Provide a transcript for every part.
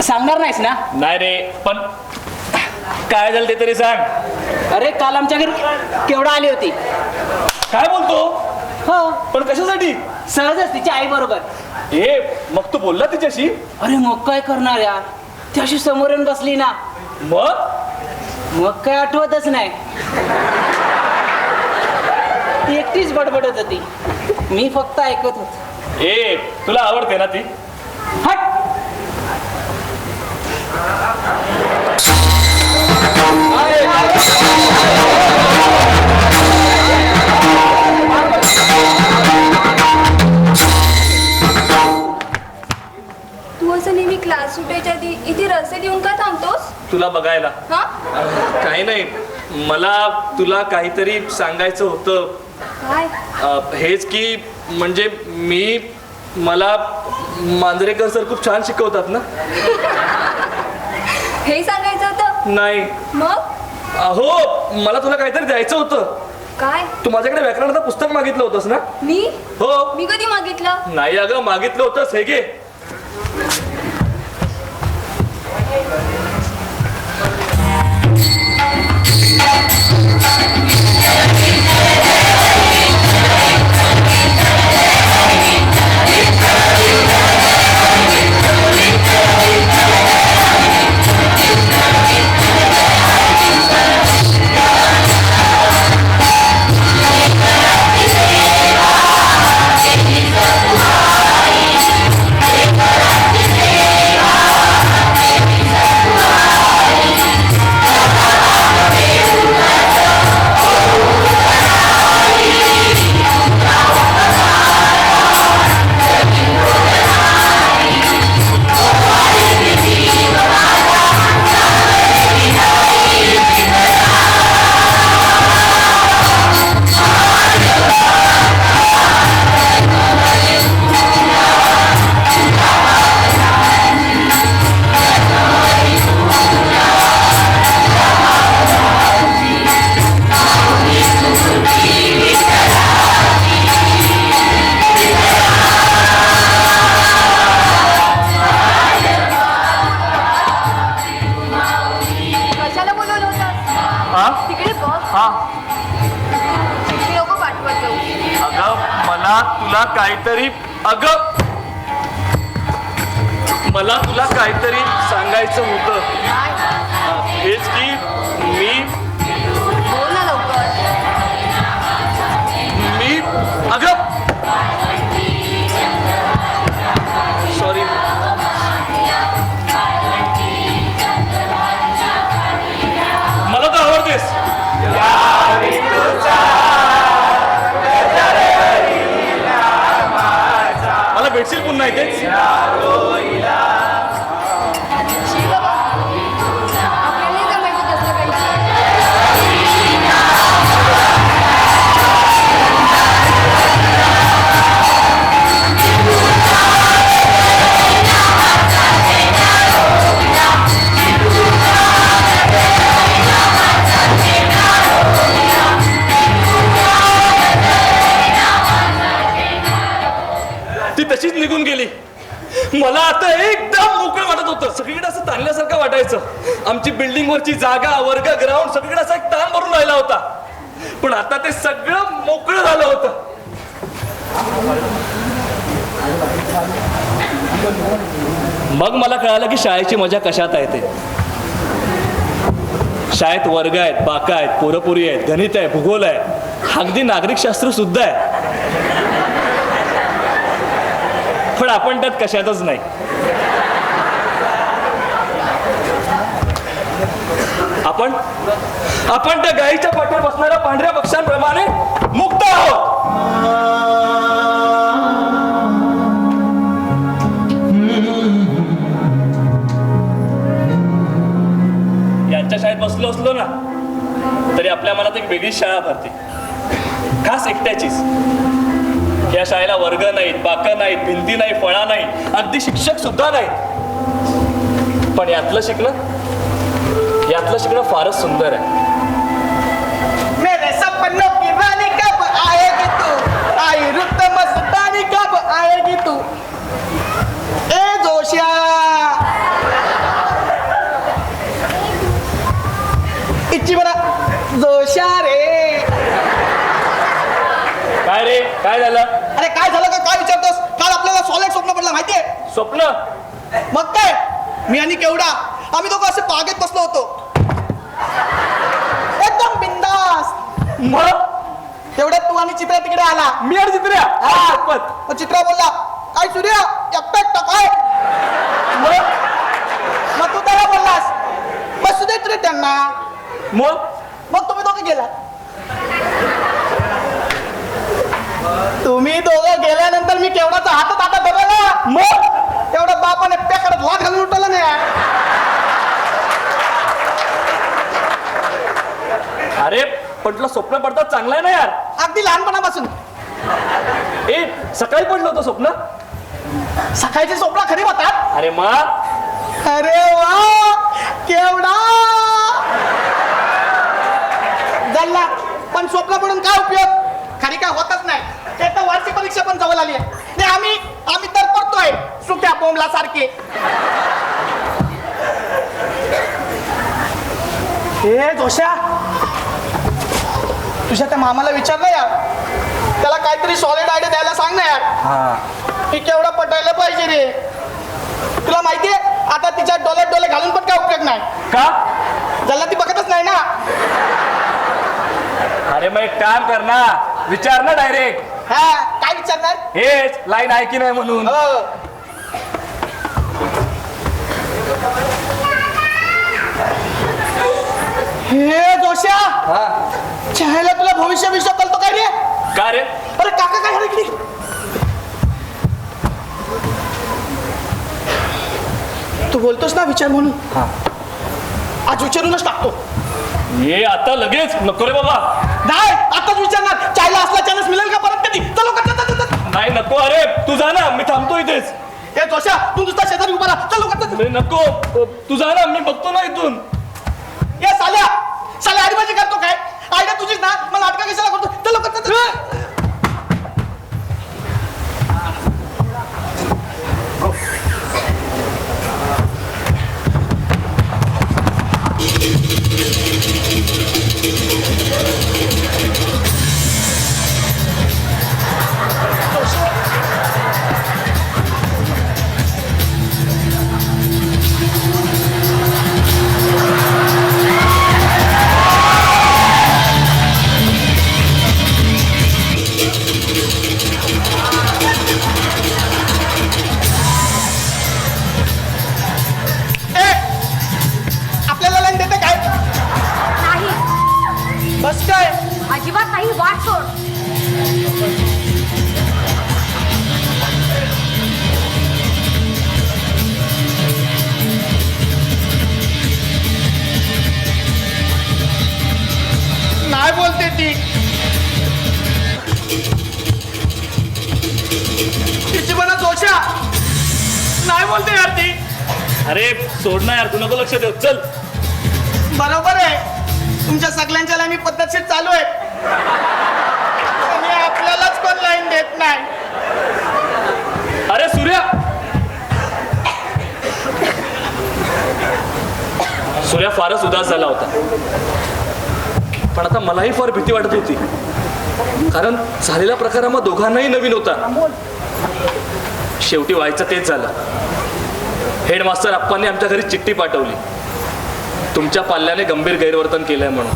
सांगणार नाहीस ना? नाही रे, पण काय झालं ते तरी सांग. अरे काल आमच्या घरी केवढा आली होती. काय बोलतो? हो, पण कशासाठी? सहजच तिच्या आई बरोबर. ए मग तू बोलला तिच्याशी? अरे मग काय करणार यार, त्याशी समोर येऊन बसली ना, मग काय आठवतच नाही. ती एकटीच बडबडत होती, मी फक्त ऐकत होतो. ए तुला आवडते ना ती? हट. तू असं नेहमी क्लास सुटायच्या आधी इथे रस्त्यात येऊन का थांबतोस? तुला बघायला. हा? काही नाही, मला तुला काहीतरी सांगायचं होतं. काय? हेच की म्हणजे मला मांजरेकर सर खूप छान शिकवतात ना. हे सांगायचं होतं? नाही. मग? हो, मला तुला काहीतरी द्यायचं होतं. काय? तू माझ्याकडे व्याकरणाचं पुस्तक मागितलं होतंस ना? मी? हो. मी कधी मागितलं? नाही अगं, मागितलं होतंस. हे घे. कशाला बोलवलं होतं? तिकडे बघ. तिकडे नको पाठवत जाऊ. अगं मला तुला काहीतरी सांगायचं होतं. काय? हेच की बोल ना लवकर. अगं सॉरी. मला तर आवडतेस. मला भेटशील पुन्हा इथेच? शी बाबा. आपल्याला नाही जमायचं तसलं काही. ती तशीच निघून गेली. मला आता एकदम मोकळं वाटत होतं. सगळीकडे असं ताणल्यासारखं वाटायचं. आमची बिल्डिंग वरची जागा, वर्ग, ग्राउंड सगळीकडे असा एक ताण भरून राहिला होता. पण आता ते सगळं मोकळं झालं होतं. मग मला कळालं की शाळेची मजा कशात आहे ते. शाळेत वर्ग आहेत, बाका आहेत, पोरपुरी आहेत, गणित आहे, भूगोल आहे, अगदी नागरिकशास्त्र सुद्धा आहे. पण आपण त्यात कशातच नाही. आपण त्या गाईच्या पाठीवर बसणाऱ्या पांढऱ्या पक्ष्यांप्रमाणे मुक्त आहोत. यांच्या शाळेत बसलो असलो ना तरी आपल्या मनात एक वेगळीच शाळा भरते, खास एकट्याचीच. या शाळेला वर्ग नाहीत, बाकं नाहीत, भिंती नाही, फळा नाही, अगदी शिक्षक सुद्धा नाहीत. पण यातलं शिकणं फारच सुंदर आहे. मेरे सपनों की रानी कब आएगी तू, आई रुत मस्तानी कब आएगी तू, ए जोशिया जोशा रे. काय रे काय झालं? अरे काय झालं का काय विचारतोस? काल आपल्याला सॉलिड स्वप्न पडलं माहितीये? स्वप्न? मग काय, मी आणि केवढा आम्ही दोघं असे बागेत बसलो होतो एकदम बिंदास. मग तेवढ्यात तू आणि चित्रा तिकडे आला. मी आणि चित्र्या? मग चित्रा बोलला काय सूर्य एकटा एकटा काय. मग तू त्याला बोललास बसू देत रे त्यांना. मग तुम्ही दोघे गेला. तुम्ही दोघं गेल्यानंतर मी केवढाचा हातात हातात धरला. मग तेवढा बापाने पेकडत लाट घालून उठवला नाही. अरे पण तुला स्वप्न पडतात चांगलं आहे ना यार. अगदी लहानपणापासून. ए सकाळी पडलं होतं स्वप्न? सकाळची स्वप्न खरी होतात. अरे मग अरे वा केवढा झाला. पण स्वप्न पडून काय उपयोग, खरी काय होतच नाही. एक तर वार्षिक परीक्षा पण जवळ आली आहे. आम्ही तर पडतोय सुक्या बोंबला सारखे. हे जोशा, तुझ्या त्या मामाला विचारलं यार, त्याला काहीतरी सॉलिड आयडिया द्यायला सांग ना यार. की केवढा पटायला पाहिजे रे. तुला माहितीये आता तिच्या डोल्यात डोले घालून पण काय उपयोग नाही. का? जल्ला ती बघतच नाही ना. अरे मग एक काम कर ना, विचार ना डायरेक्ट. हा काय विचारणार? हेच लाईन आहे की नाही म्हणून. हे जोशा, चहायला तुला भविष्य कळतो काय रे? का रे? अरे काका काय झालं की तू बोलतोस ना विचार म्हणून. आज विचारूनच टाकतो. ये आता लगेच नको रे बाबा. नाही आताच विचारणार. चायला असला चान्स मिळेल का परत कधी? चलो का. नाही नको. अरे तू जा ना, मी थांबतो इथेच. हे जोशा तू नुसता शेजारी उभा राहा. चलो का. अरे नको, तू जा ना, मी बघतो ना इथून. ये साल्या आडीबाजी करतो काय? आयडिया तुझीच ना, मला अटका कशाला करतो? चलो का. आपल्याला लाईन देते काय? नाही बस काय अजिबात नाही. वाट सोड. नाही बोलते ती. तिची म्हणा जोशा नाही बोलते यार ती. अरे सोड ना यार, तू नको लक्ष देऊ. चल. बरोबर आहे. तुमच्या सगळ्यांच्या लाईनी पद्धतशीर चालू आहे आणि आपल्यालाच कोण लाईन देत नाही. अरे सूर्या, सूर्या फारच उदास झाला होता. पण आता मलाही फार भीती वाटत होती, कारण झालेला प्रकार आम्हा दोघांनाही नवीन होता. शेवटी व्हायचं तेच झालं. हेडमास्टर अप्पांनी आमच्या घरी चिठ्ठी पाठवली, तुमच्या पाल्याने गंभीर गैरवर्तन केलंय म्हणून.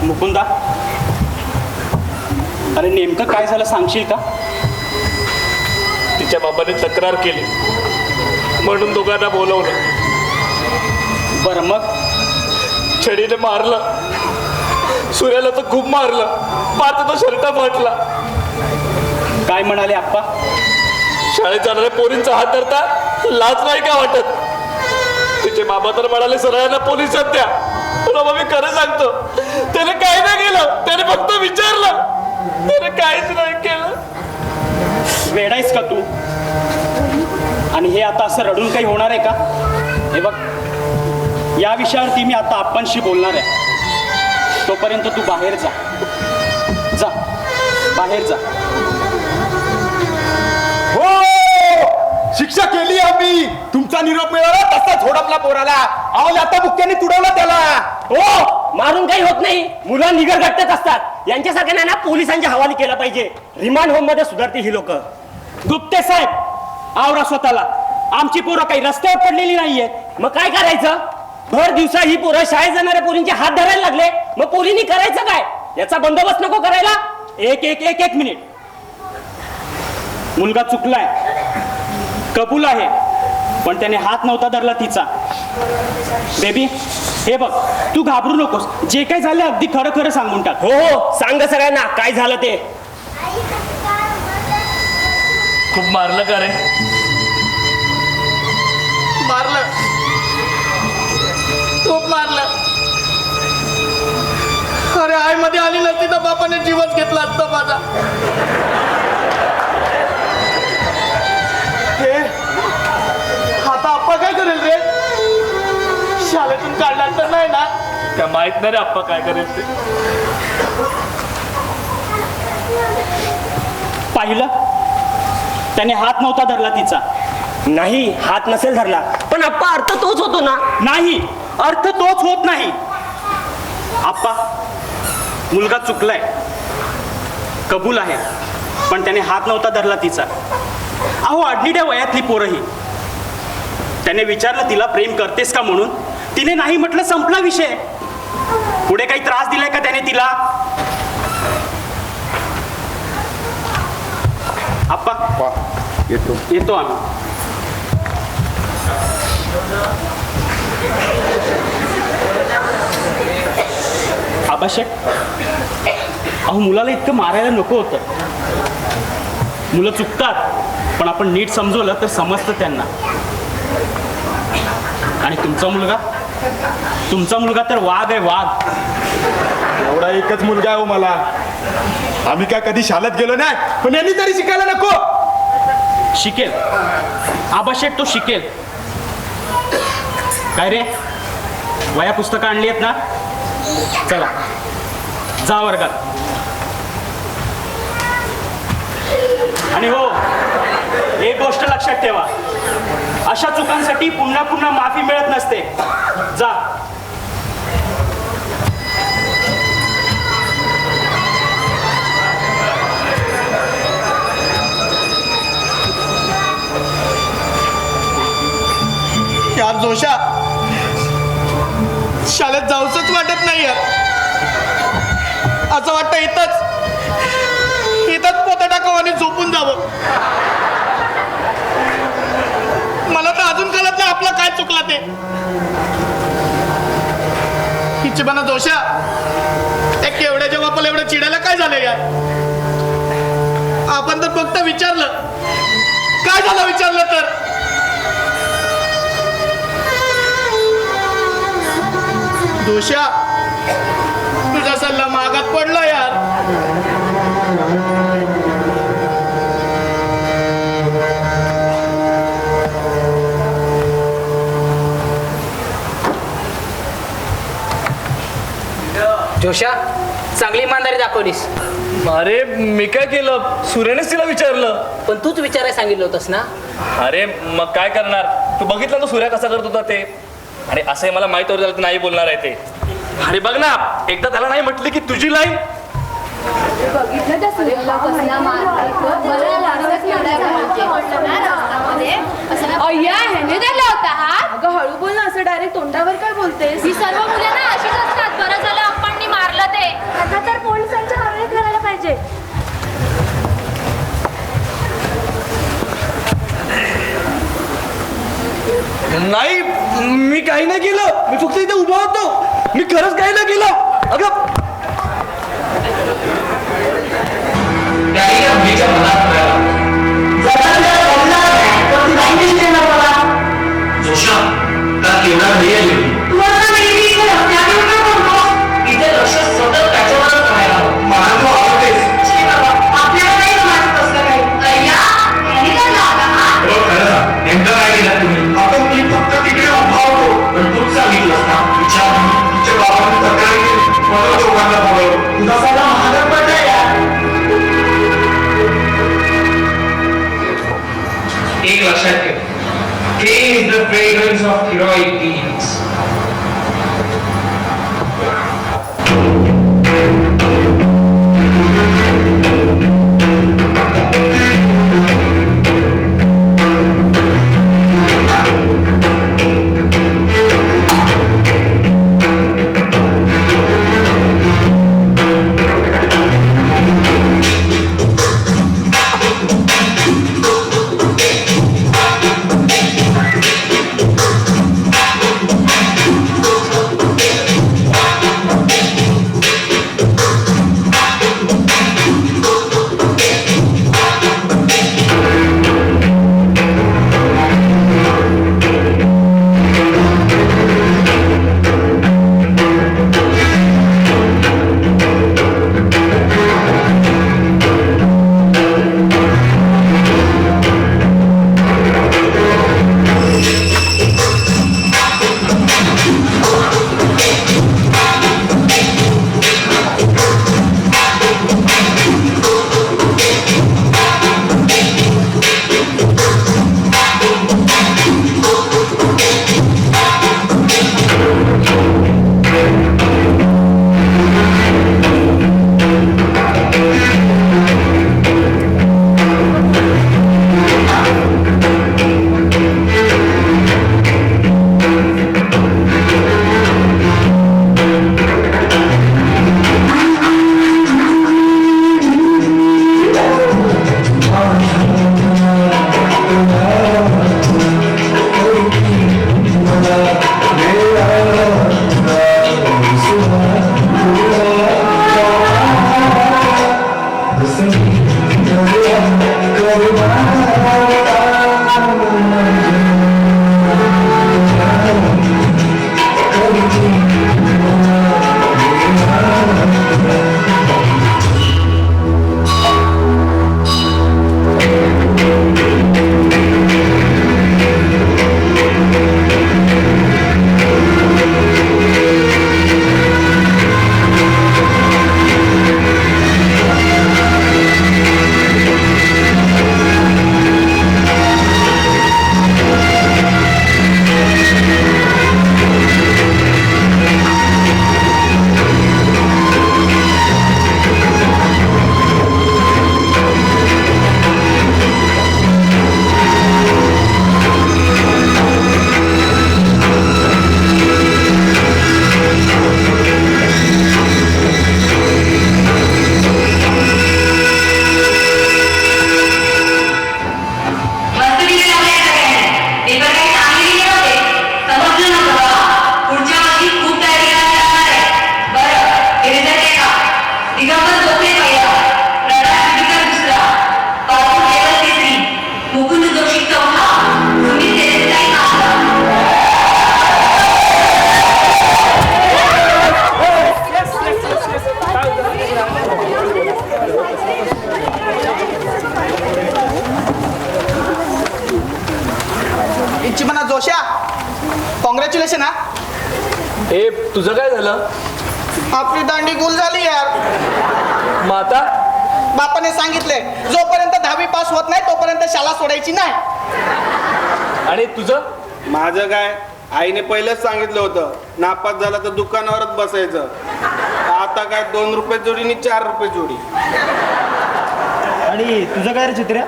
मुकुंदा, अरे नेमकं काय झालं सांगशील का? तिच्या बाबाने तक्रार केली म्हणून दोघांना बोलवलं. बरं मग? छडीने मारलं. सूर्याला तर खूप मारलं. पाच तो शर्ट फाटला. काय म्हणाले आप्पा? शाळेत जाणाऱ्या पोरींचा हात धरता लाज नाही का वाटत? तिचे बाबा तर म्हणाले सगळ्यांना पोलिसात द्या. बाबा मी खरं सांगतो, त्याने काय नाही केलं, त्याने फक्त विचारलं, त्याने काहीच नाही केलं. वेडायस का तू? आणि हे आता असं रडून काही होणार आहे का? हे बघ, या विषयावरती मी आता आपणशी बोलणार आहे. तोपर्यंत तू बाहेर जा, जा बाहेर जा. हो, शिक्षा केली आम्ही. तुमचा निरोप मिळाला तसा झोडपला पोराला. अहो आता बुक्क्याने तुडवला त्याला. हो, मारून काही होत नाही. मुलं निगरगट्टच असतात. यांच्यासारख्या ना पोलिसांच्या हवाली केला पाहिजे. रिमांड होम मध्ये सुधारते ही लोक. गुप्ते साहेब, आवरा स्वतःला. आमची पोरं काही रस्त्यावर पडलेली नाहीयेत. मग काय करायचं? भर दिवसा ही पोरं शाळेत जाणाऱ्या पोरींचे हात धरायला लागले. मग पोरींनी करायचं काय? याचा बंदोबस्त नको करायला? एक मिनिट. मुलगा चुकलाय, कबूल आहे, पण त्याने हात नव्हता धरला तिचा. बेबी, हे बघ, तू घाबरू नकोस. जे काही झालं अगदी खरं खरं सांगून टाक. हो हो, सांग सगळ्यांना काय झालं ते. खूप मारलं का रे? मारलं, खूप मारलं. अरे आई मध्ये आली नसती तर बापाने जीवच घेतला असता माझा. हे आता आप्पा काय करेल रे? शाळेतून काढला तर नाही ना? काय माहित नाही रे आप्पा काय करेल ते. पाहिलं, त्याने हात नव्हता धरला तिचा. नाही, हात नसेल धरला, पण अप्पा अर्थ तोच होतो ना. नाही, अर्थ तोच होत नाही. आप्पा, मुलगा चुकलाय, कबूल आहे, पण त्याने हात नव्हता धरला तिचा. अहो, आडनिड्या वयातली पोरही. त्याने विचारलं तिला प्रेम करतेस का म्हणून. तिने नाही म्हटलं, संपला विषय. पुढे काही त्रास दिलाय का त्याने तिला? आप्पा, येतो आम्ही. आबाशेठ, अहो मुलाला इतकं मारायला नको होतं. मुलं चुकतात, पण आपण नीट समजवलं तर समजतं त्यांना. आणि तुमचा मुलगा तर वाघ आहे, वाघ. एवढा एकच मुलगा आहे हो मला. आम्ही काय कधी शाळेत गेलो नाही, पण यांनी तरी शिकायला नको. शिकेल आबाशेठ, तो शिकेल. काय रे, वया पुस्तकं आणली आहेत ना? चला, जा वर्गात. आणि हो, एक गोष्ट लक्षात ठेवा, अशा चुकांसाठी पुन्हा पुन्हा माफी मिळत नसते. जा. यार जोशा, शाळेत जाऊचंच वाटत नाही यार. असं वाटतं इथंच पोतं टाकावं आणि झोपून जावं. मला तर अजून कळत नाही आपला काय चुकला ते. हिचबाना जोशा, त्या केवढ्याच्या बापाला एवढं चिडायला काय झालं यार? आपण तर फक्त विचारलं, काय झालं विचारलं तर. जोशा, तुझा सल्ला मागात पडला यार. जोशा, चांगली इमानदारी दाखवलीस. अरे मी काय केलं? सूर्यानेच तिला विचारलं. पण तूच विचारायला सांगितलं होतंस ना. अरे मग काय करणार? तू बघितलं ना सूर्या कसा करत होता ते. आणि असंही मला माहित होतं नाही बोलणार आहे ते. आणि बघ ना, एकदा त्याला नाही म्हटली की तुझी लाईन. बघितलं त्या सूर्याला कसला अय्या, ह्याने दिला होता हा. अगं हळू बोल ना, असं डायरेक्ट तोंडावर काय बोलतेस? ही सर्व मुले ना अशीच असतात. बरं झालं आपण मारलं ते. आता तर पोलिसांच्या हवाले करायला पाहिजे. नाही, मी काही नाही केलं. मी फक्त इथे उभा होतो. मी खरंच काही नाही केलं. अगं जोशा, का केवढा नाही आली? is the fragrance of heroic deeds. Joshi congratulation हा. ए तुझं काय झालं? आपली दांडी गुल झाली यार. माता बापाने सांगितले जोपर्यंत 10वी पास होत नाही तोपर्यंत शाळा सोडायची नाही. आणि तुझं? माझं काय, आईने पहिलेच सांगितलं होतं नापास झाला तर दुकानावरच बसायचं. आता काय 2 रुपये जोडीनी 4 रुपये जोडी. आणि तुझं काय रे चित्र्या?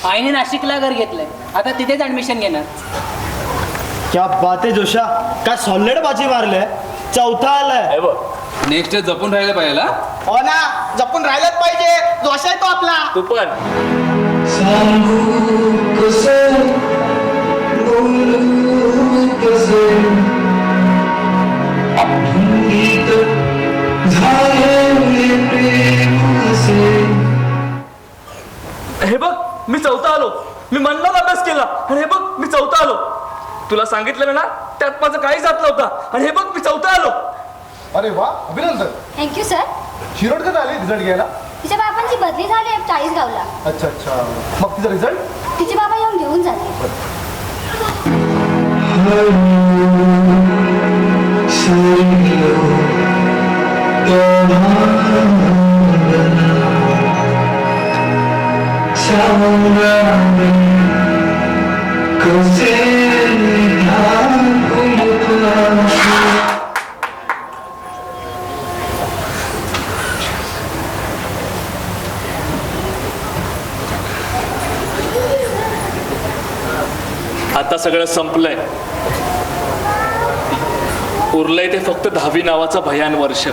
आईने नाशिकला घर घेतलंय, आता तिथेच ऍडमिशन घेणार. क्या बात आहे जोशा, काय सॉलिड बाजी मारले, चौथा आलाय. नेक्स्ट जपून राहिलं पाहिजे. हो ना, जपून राहिलंच पाहिजे. जोशा आहे तो आपला. तू पण हे बघ मी चौथा आलो. मी मनलाच अभ्यास केला आणि हे बघ मी चौथा आलो. तुला सांगितलं ना त्यात माझं काही जात नव्हतं आणि हे बघ मी चौथा आलो. अरे वा, अभिनंदन. Thank you sir. शिरोड कधी आली रिझल्ट घ्यायला? तिच्या बाबांची बदली झाली आहे 40 गावला. अच्छा अच्छा, मग तिचा रिझल्ट? तिचे बाबा येऊन घेऊन जाते. Cause सगळं संपलंय. उरलंय ते फक्त 10वी नावाचं भयान वर्ष.